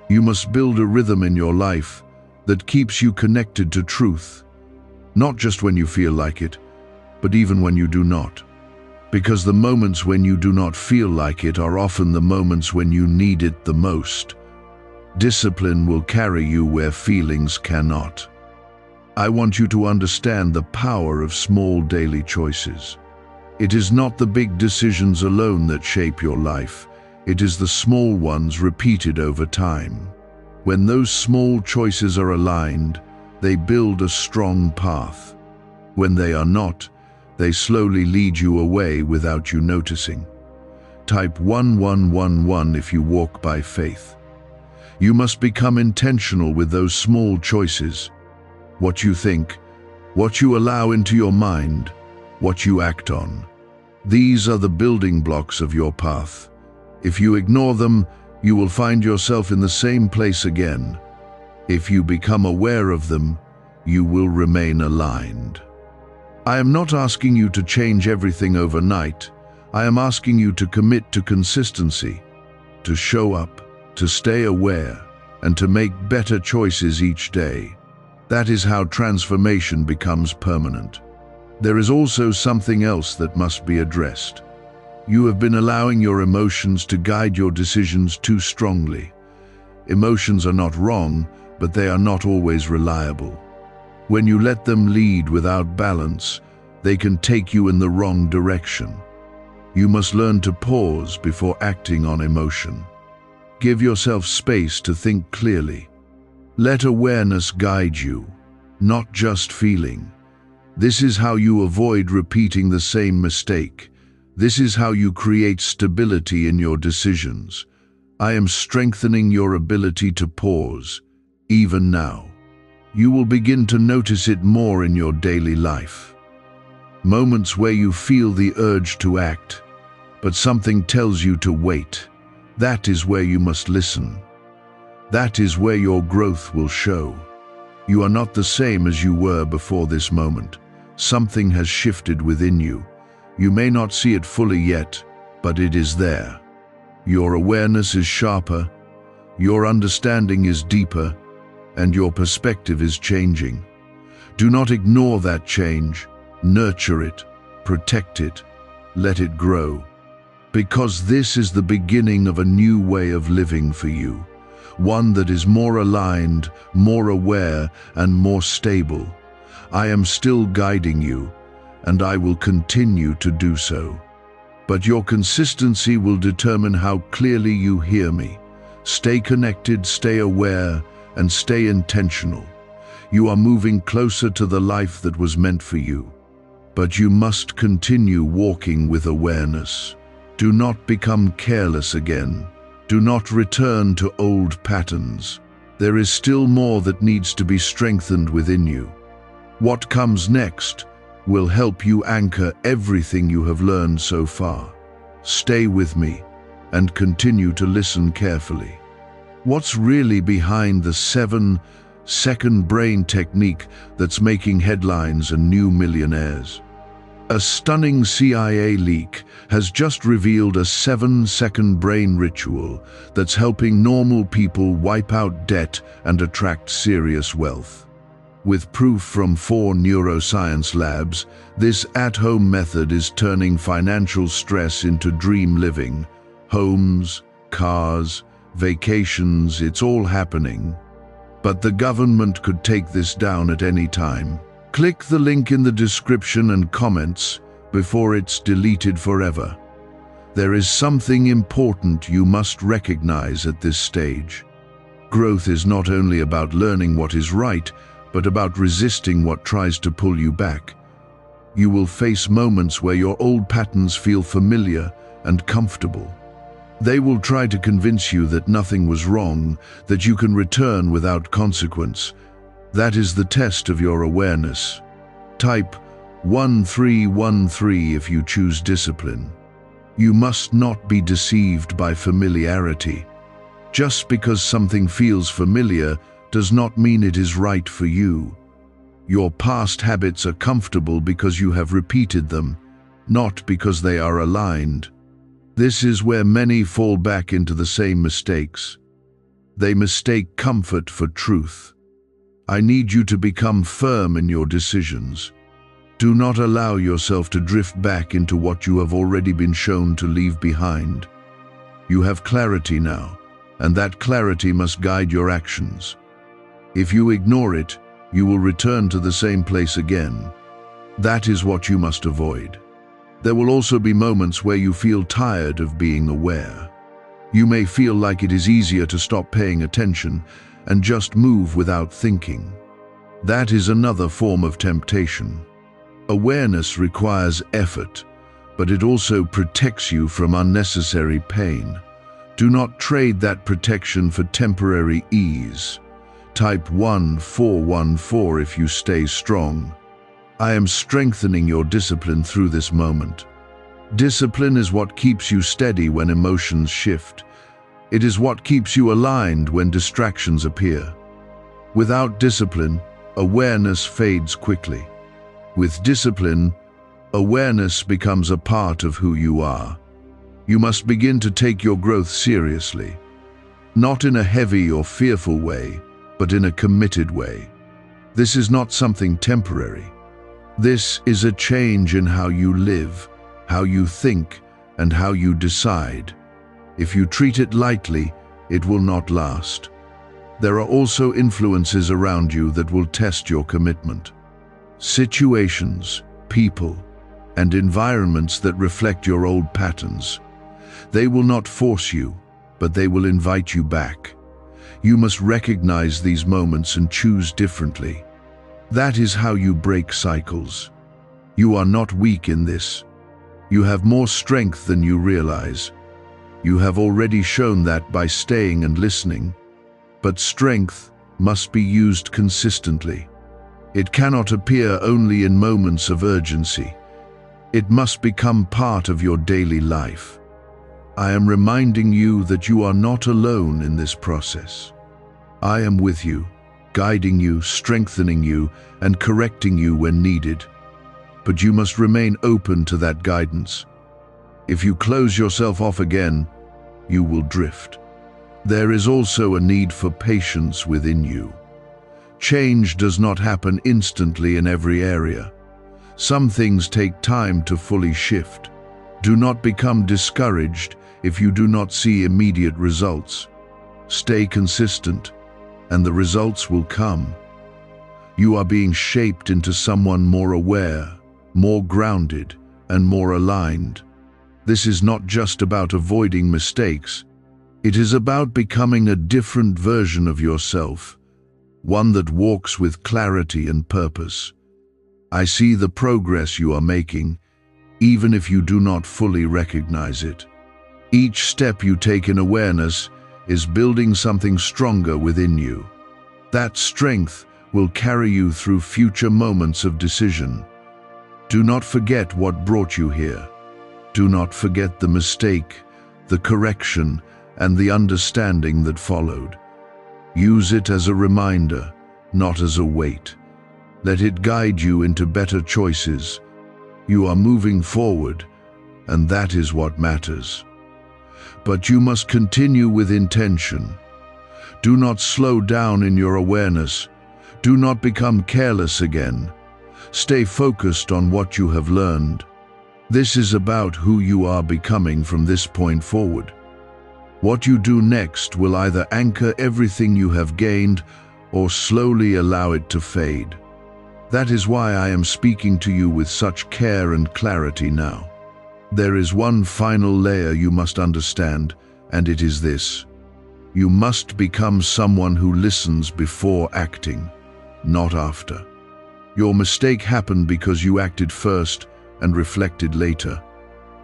You must build a rhythm in your life that keeps you connected to truth, not just when you feel like it, but even when you do not. Because the moments when you do not feel like it are often the moments when you need it the most. Discipline will carry you where feelings cannot. I want you to understand the power of small daily choices. It is not the big decisions alone that shape your life. It is the small ones repeated over time. When those small choices are aligned, they build a strong path. When they are not, they slowly lead you away without you noticing. Type 1111 if you walk by faith. You must become intentional with those small choices. What you think, what you allow into your mind, what you act on. These are the building blocks of your path. If you ignore them, you will find yourself in the same place again. If you become aware of them, you will remain aligned. I am not asking you to change everything overnight. I am asking you to commit to consistency, to show up, to stay aware, and to make better choices each day. That is how transformation becomes permanent. There is also something else that must be addressed. You have been allowing your emotions to guide your decisions too strongly. Emotions are not wrong, but they are not always reliable. When you let them lead without balance, they can take you in the wrong direction. You must learn to pause before acting on emotion. Give yourself space to think clearly. Let awareness guide you, not just feeling. This is how you avoid repeating the same mistake. This is how you create stability in your decisions. I am strengthening your ability to pause, even now. You will begin to notice it more in your daily life. Moments where you feel the urge to act, but something tells you to wait. That is where you must listen. That is where your growth will show. You are not the same as you were before this moment. Something has shifted within you. You may not see it fully yet, but it is there. Your awareness is sharper, your understanding is deeper, and your perspective is changing. Do not ignore that change. Nurture it, protect it, let it grow. Because this is the beginning of a new way of living for you. One that is more aligned, more aware, and more stable. I am still guiding you, and I will continue to do so. But your consistency will determine how clearly you hear me. Stay connected, stay aware, and stay intentional. You are moving closer to the life that was meant for you. But you must continue walking with awareness. Do not become careless again. Do not return to old patterns. There is still more that needs to be strengthened within you. What comes next will help you anchor everything you have learned so far. Stay with me and continue to listen carefully. What's really behind the 7-second brain technique that's making headlines and new millionaires? A stunning CIA leak has just revealed a 7-second brain ritual that's helping normal people wipe out debt and attract serious wealth. With proof from 4 neuroscience labs, this at-home method is turning financial stress into dream living. Homes, cars, vacations, it's all happening. But the government could take this down at any time. Click the link in the description and comments before it's deleted forever. There is something important you must recognize at this stage. Growth is not only about learning what is right, but about resisting what tries to pull you back. You will face moments where your old patterns feel familiar and comfortable. They will try to convince you that nothing was wrong, that you can return without consequence. That is the test of your awareness. Type 1313 if you choose discipline. You must not be deceived by familiarity. Just because something feels familiar does not mean it is right for you. Your past habits are comfortable because you have repeated them, not because they are aligned. This is where many fall back into the same mistakes. They mistake comfort for truth. I need you to become firm in your decisions. Do not allow yourself to drift back into what you have already been shown to leave behind. You have clarity now, and that clarity must guide your actions. If you ignore it, you will return to the same place again. That is what you must avoid. There will also be moments where you feel tired of being aware. You may feel like it is easier to stop paying attention and just move without thinking. That is another form of temptation. Awareness requires effort, but it also protects you from unnecessary pain. Do not trade that protection for temporary ease. Type 1414 if you stay strong. I am strengthening your discipline through this moment. Discipline is what keeps you steady when emotions shift. It is what keeps you aligned when distractions appear. Without discipline, awareness fades quickly. With discipline, awareness becomes a part of who you are. You must begin to take your growth seriously, not in a heavy or fearful way, but in a committed way. This is not something temporary. This is a change in how you live, how you think, and how you decide. If you treat it lightly, it will not last. There are also influences around you that will test your commitment. Situations, people, and environments that reflect your old patterns. They will not force you, but they will invite you back. You must recognize these moments and choose differently. That is how you break cycles. You are not weak in this. You have more strength than you realize. You have already shown that by staying and listening. But strength must be used consistently. It cannot appear only in moments of urgency. It must become part of your daily life. I am reminding you that you are not alone in this process. I am with you, guiding you, strengthening you, and correcting you when needed. But you must remain open to that guidance. If you close yourself off again, you will drift. There is also a need for patience within you. Change does not happen instantly in every area. Some things take time to fully shift. Do not become discouraged if you do not see immediate results. Stay consistent, and the results will come. You are being shaped into someone more aware, more grounded, and more aligned. This is not just about avoiding mistakes. It is about becoming a different version of yourself, one that walks with clarity and purpose. I see the progress you are making, even if you do not fully recognize it. Each step you take in awareness is building something stronger within you. That strength will carry you through future moments of decision. Do not forget what brought you here. Do not forget the mistake, the correction, and the understanding that followed. Use it as a reminder, not as a weight. Let it guide you into better choices. You are moving forward, and that is what matters. But you must continue with intention. Do not slow down in your awareness. Do not become careless again. Stay focused on what you have learned. This is about who you are becoming from this point forward. What you do next will either anchor everything you have gained or slowly allow it to fade. That is why I am speaking to you with such care and clarity now. There is one final layer you must understand, and it is this. You must become someone who listens before acting, not after. Your mistake happened because you acted first and reflected later.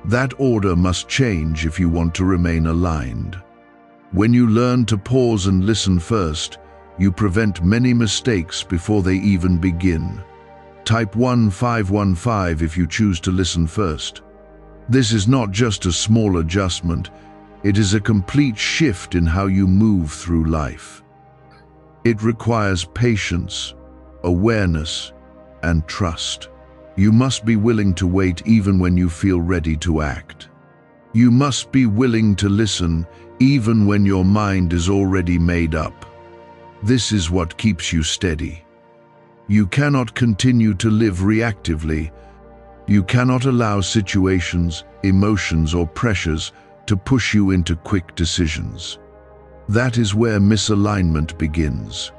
That order must change if you want to remain aligned. When you learn to pause and listen first, you prevent many mistakes before they even begin. Type 1515 if you choose to listen first. This is not just a small adjustment, it is a complete shift in how you move through life. It requires patience, awareness, and trust. You must be willing to wait even when you feel ready to act. You must be willing to listen even when your mind is already made up. This is what keeps you steady. You cannot continue to live reactively. You cannot allow situations, emotions, or pressures to push you into quick decisions. That is where misalignment begins.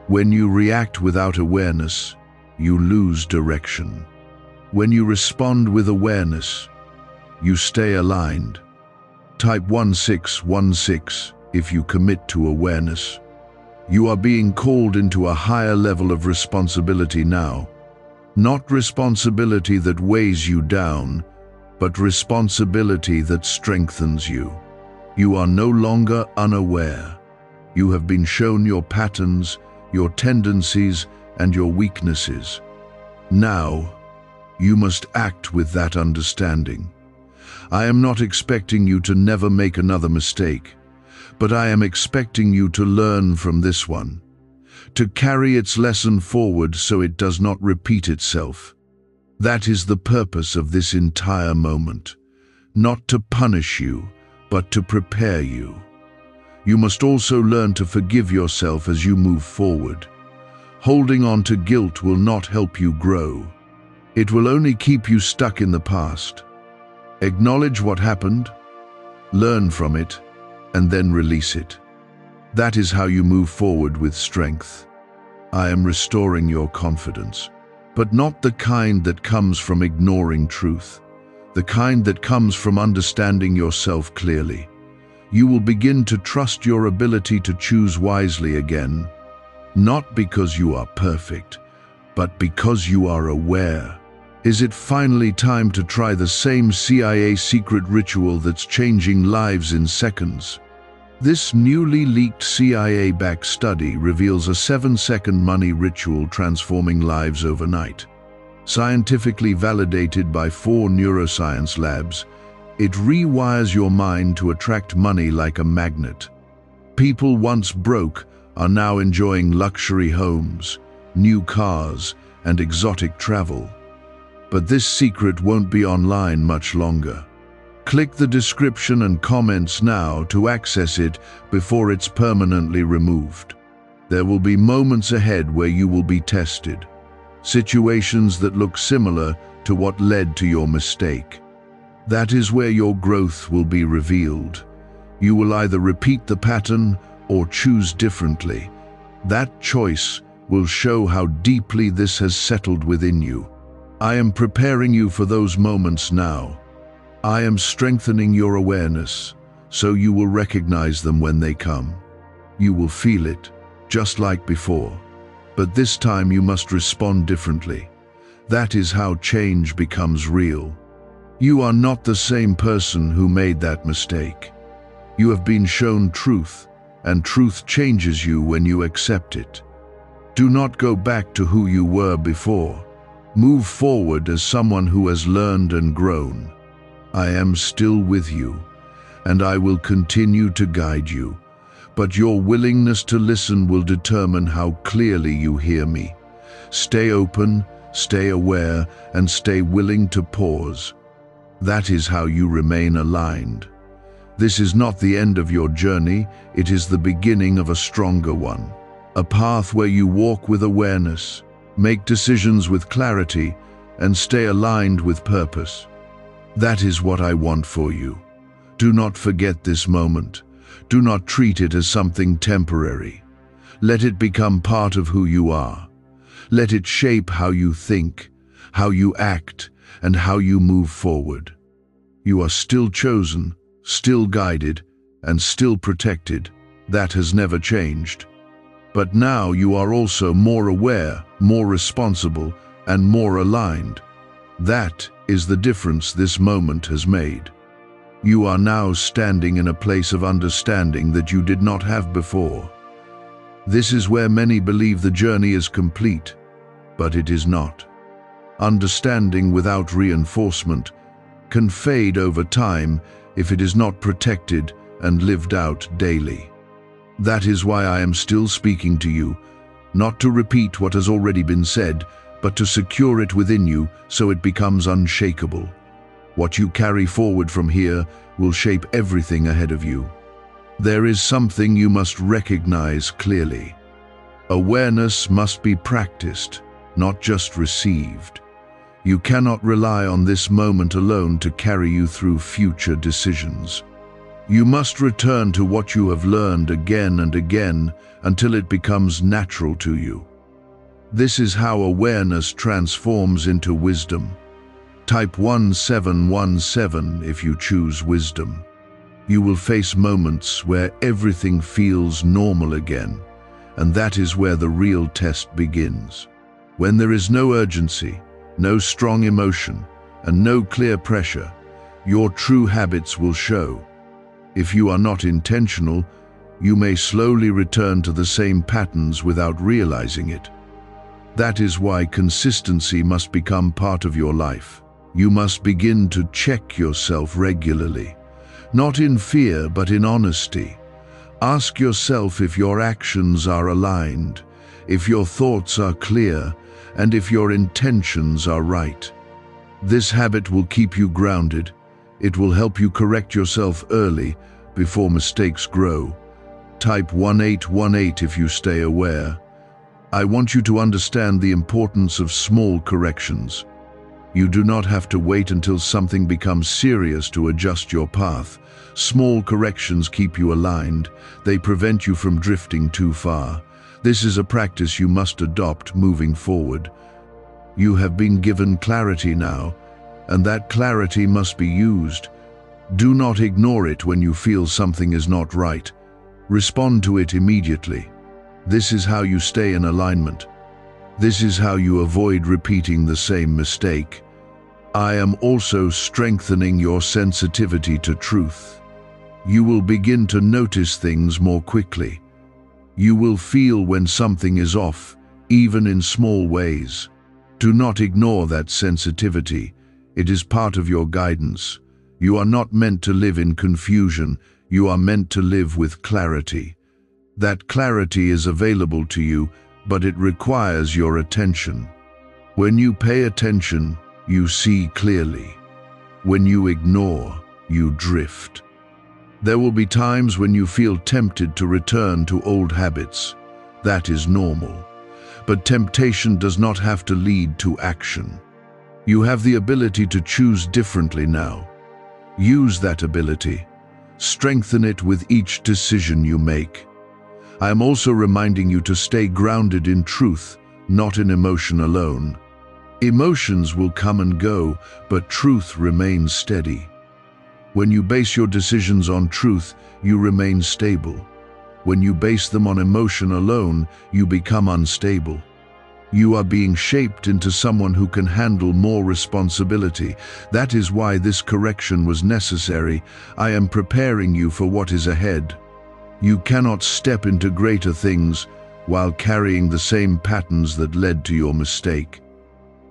When you react without awareness, you lose direction. When you respond with awareness, you stay aligned. Type 1616 if you commit to awareness. You are being called into a higher level of responsibility now. Not responsibility that weighs you down, but responsibility that strengthens you. You are no longer unaware. You have been shown your patterns, your tendencies, and your weaknesses. Now, you must act with that understanding. I am not expecting you to never make another mistake, but I am expecting you to learn from this one, to carry its lesson forward so it does not repeat itself. That is the purpose of this entire moment, not to punish you, but to prepare you. You must also learn to forgive yourself as you move forward. Holding on to guilt will not help you grow. It will only keep you stuck in the past. Acknowledge what happened, learn from it, and then release it. That is how you move forward with strength. I am restoring your confidence, but not the kind that comes from ignoring truth, the kind that comes from understanding yourself clearly. You will begin to trust your ability to choose wisely again, not because you are perfect, but because you are aware. Is it finally time to try the same CIA secret ritual that's changing lives in seconds? This newly leaked CIA-backed study reveals a 7-second money ritual transforming lives overnight. Scientifically validated by 4 neuroscience labs, it rewires your mind to attract money like a magnet. People once broke are now enjoying luxury homes, new cars, and exotic travel. But this secret won't be online much longer. Click the description and comments now to access it before it's permanently removed. There will be moments ahead where you will be tested. Situations that look similar to what led to your mistake. That is where your growth will be revealed. You will either repeat the pattern or choose differently. That choice will show how deeply this has settled within you. I am preparing you for those moments now. I am strengthening your awareness, so you will recognize them when they come. You will feel it, just like before. But this time you must respond differently. That is how change becomes real. You are not the same person who made that mistake. You have been shown truth, and truth changes you when you accept it. Do not go back to who you were before. Move forward as someone who has learned and grown. I am still with you, and I will continue to guide you, but your willingness to listen will determine how clearly you hear me. Stay open, stay aware, and stay willing to pause. That is how you remain aligned. This is not the end of your journey, it is the beginning of a stronger one. A path where you walk with awareness, make decisions with clarity, and stay aligned with purpose. That is what I want for you. Do not forget this moment. Do not treat it as something temporary. Let it become part of who you are. Let it shape how you think, how you act, and how you move forward. You are still chosen, still guided, and still protected. That has never changed. But now you are also more aware, more responsible, and more aligned. That is the difference this moment has made. You are now standing in a place of understanding that you did not have before. This is where many believe the journey is complete, but it is not. Understanding without reinforcement can fade over time if it is not protected and lived out daily. That is why I am still speaking to you, not to repeat what has already been said, but to secure it within you so it becomes unshakable. What you carry forward from here will shape everything ahead of you. There is something you must recognize clearly. Awareness must be practiced, not just received. You cannot rely on this moment alone to carry you through future decisions. You must return to what you have learned again and again until it becomes natural to you. This is how awareness transforms into wisdom. Type 1717 if you choose wisdom. You will face moments where everything feels normal again, and that is where the real test begins. When there is no urgency, no strong emotion, and no clear pressure, your true habits will show. If you are not intentional, you may slowly return to the same patterns without realizing it. That is why consistency must become part of your life. You must begin to check yourself regularly, not in fear but in honesty. Ask yourself if your actions are aligned, if your thoughts are clear, and if your intentions are right. This habit will keep you grounded. It will help you correct yourself early, before mistakes grow. Type 1818 if you stay aware. I want you to understand the importance of small corrections. You do not have to wait until something becomes serious to adjust your path. Small corrections keep you aligned. They prevent you from drifting too far. This is a practice you must adopt moving forward. You have been given clarity now, and that clarity must be used. Do not ignore it when you feel something is not right. Respond to it immediately. This is how you stay in alignment. This is how you avoid repeating the same mistake. I am also strengthening your sensitivity to truth. You will begin to notice things more quickly. You will feel when something is off, even in small ways. Do not ignore that sensitivity. It is part of your guidance. You are not meant to live in confusion. You are meant to live with clarity. That clarity is available to you, but it requires your attention. When you pay attention, you see clearly. When you ignore, you drift. There will be times when you feel tempted to return to old habits. That is normal. But temptation does not have to lead to action. You have the ability to choose differently now. Use that ability. Strengthen it with each decision you make. I am also reminding you to stay grounded in truth, not in emotion alone. Emotions will come and go, but truth remains steady. When you base your decisions on truth, you remain stable. When you base them on emotion alone, you become unstable. You are being shaped into someone who can handle more responsibility. That is why this correction was necessary. I am preparing you for what is ahead. You cannot step into greater things while carrying the same patterns that led to your mistake.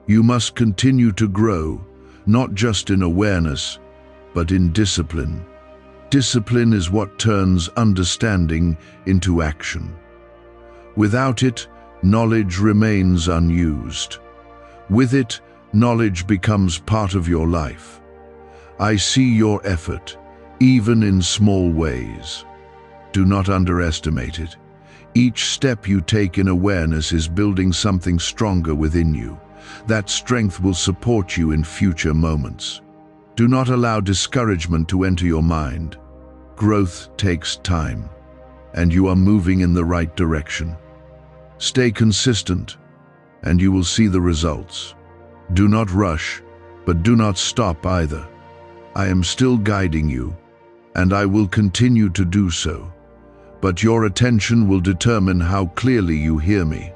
You must continue to grow, not just in awareness, but in discipline. Discipline is what turns understanding into action. Without it, knowledge remains unused. With it, knowledge becomes part of your life. I see your effort, even in small ways. Do not underestimate it. Each step you take in awareness is building something stronger within you. That strength will support you in future moments. Do not allow discouragement to enter your mind. Growth takes time, and you are moving in the right direction. Stay consistent, and you will see the results. Do not rush, but do not stop either. I am still guiding you, and I will continue to do so. But your attention will determine how clearly you hear me.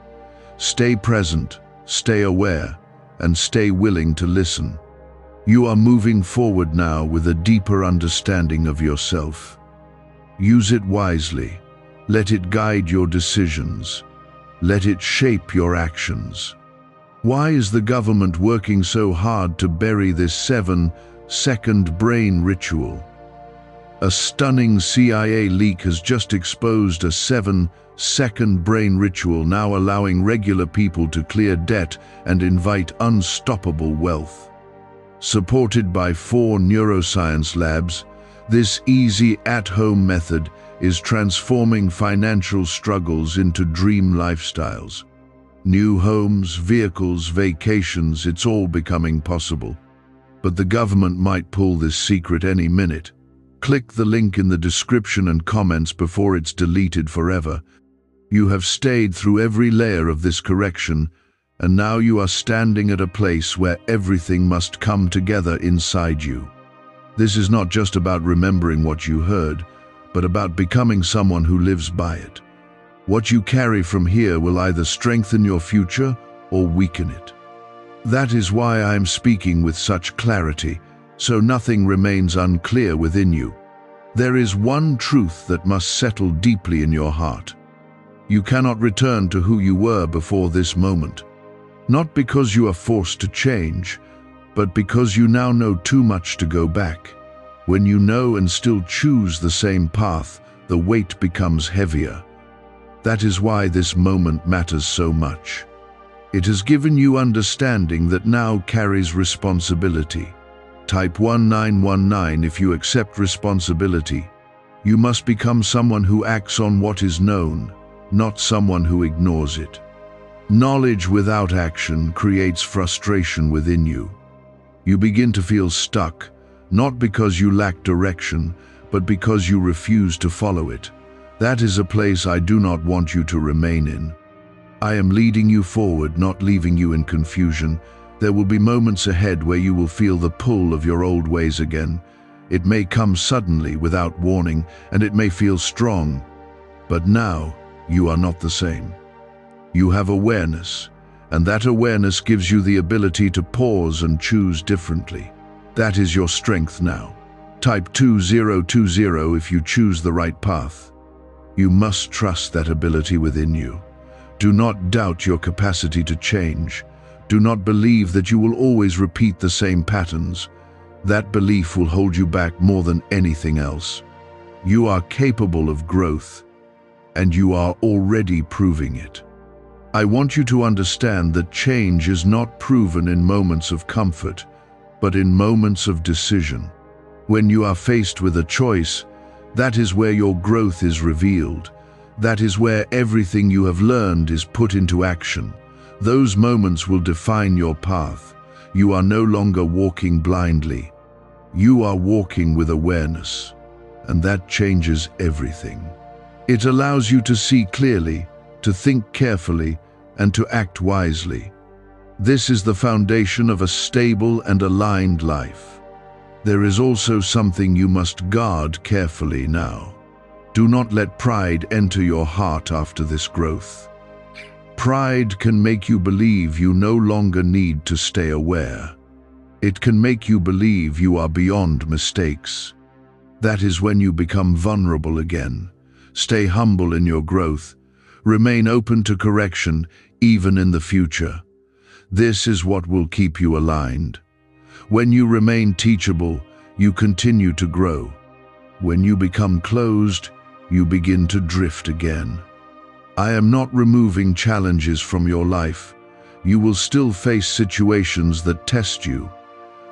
Stay present, stay aware, and stay willing to listen. You are moving forward now with a deeper understanding of yourself. Use it wisely. Let it guide your decisions. Let it shape your actions. Why is the government working so hard to bury this 7-second brain ritual? A stunning CIA leak has just exposed a 7-second brain ritual, now allowing regular people to clear debt and invite unstoppable wealth. Supported by 4 neuroscience labs, this easy at-home method is transforming financial struggles into dream lifestyles. New homes, vehicles, vacations, it's all becoming possible. But the government might pull this secret any minute. Click the link in the description and comments before it's deleted forever. You have stayed through every layer of this correction, and now you are standing at a place where everything must come together inside you. This is not just about remembering what you heard, but about becoming someone who lives by it. What you carry from here will either strengthen your future or weaken it. That is why I am speaking with such clarity, so nothing remains unclear within you. There is one truth that must settle deeply in your heart. You cannot return to who you were before this moment. Not because you are forced to change, but because you now know too much to go back. When you know and still choose the same path, the weight becomes heavier. That is why this moment matters so much. It has given you understanding that now carries responsibility. Type 1919 if you accept responsibility. You must become someone who acts on what is known, not someone who ignores it. Knowledge without action creates frustration within you. You begin to feel stuck, not because you lack direction, but because you refuse to follow it. That is a place I do not want you to remain in. I am leading you forward, not leaving you in confusion. There will be moments ahead where you will feel the pull of your old ways again. It may come suddenly, without warning, and it may feel strong. But now, you are not the same. You have awareness, and that awareness gives you the ability to pause and choose differently. That is your strength now. Type 2020 if you choose the right path. You must trust that ability within you. Do not doubt your capacity to change. Do not believe that you will always repeat the same patterns. That belief will hold you back more than anything else. You are capable of growth, and you are already proving it. I want you to understand that change is not proven in moments of comfort, but in moments of decision. When you are faced with a choice, that is where your growth is revealed. That is where everything you have learned is put into action. Those moments will define your path. You are no longer walking blindly. You are walking with awareness, and that changes everything. It allows you to see clearly, to think carefully, and to act wisely. This is the foundation of a stable and aligned life. There is also something you must guard carefully now. Do not let pride enter your heart after this growth. Pride can make you believe you no longer need to stay aware. It can make you believe you are beyond mistakes. That is when you become vulnerable again. Stay humble in your growth. Remain open to correction, even in the future. This is what will keep you aligned. When you remain teachable, you continue to grow. When you become closed, you begin to drift again. I am not removing challenges from your life. You will still face situations that test you,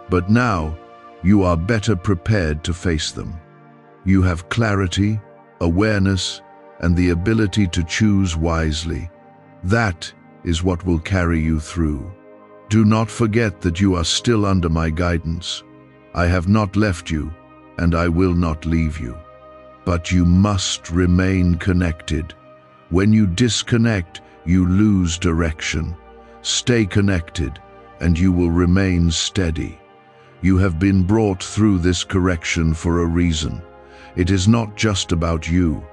but now you are better prepared to face them. You have clarity, awareness, and the ability to choose wisely. That is what will carry you through. Do not forget that you are still under my guidance. I have not left you, and I will not leave you. But you must remain connected. When you disconnect, you lose direction. Stay connected, and you will remain steady. You have been brought through this correction for a reason. It is not just about you.